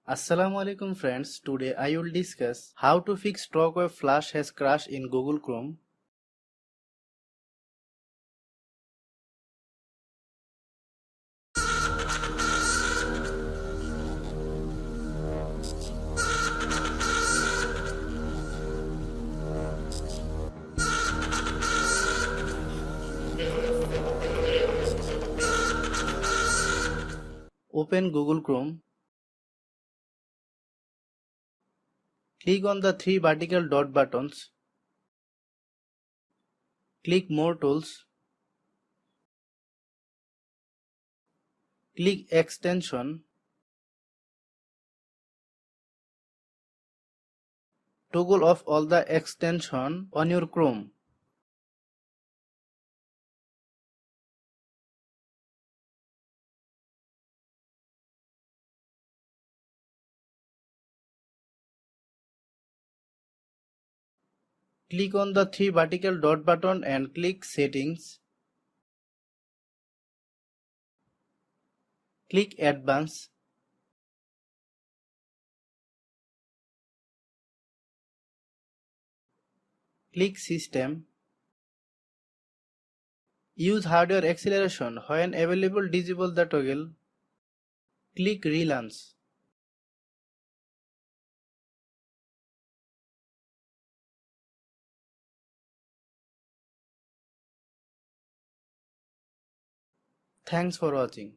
Assalamu alaikum friends, today I will discuss how to fix Shockwave flash has crashed in Google Chrome. Open Google Chrome. Click on the three vertical dot buttons. Click More Tools. Click Extension. Toggle off all the extension on your Chrome. Click on the three vertical dot button and click Settings. Click Advanced. Click System. Use hardware acceleration when available, disable the toggle. Click Relaunch. Thanks for watching.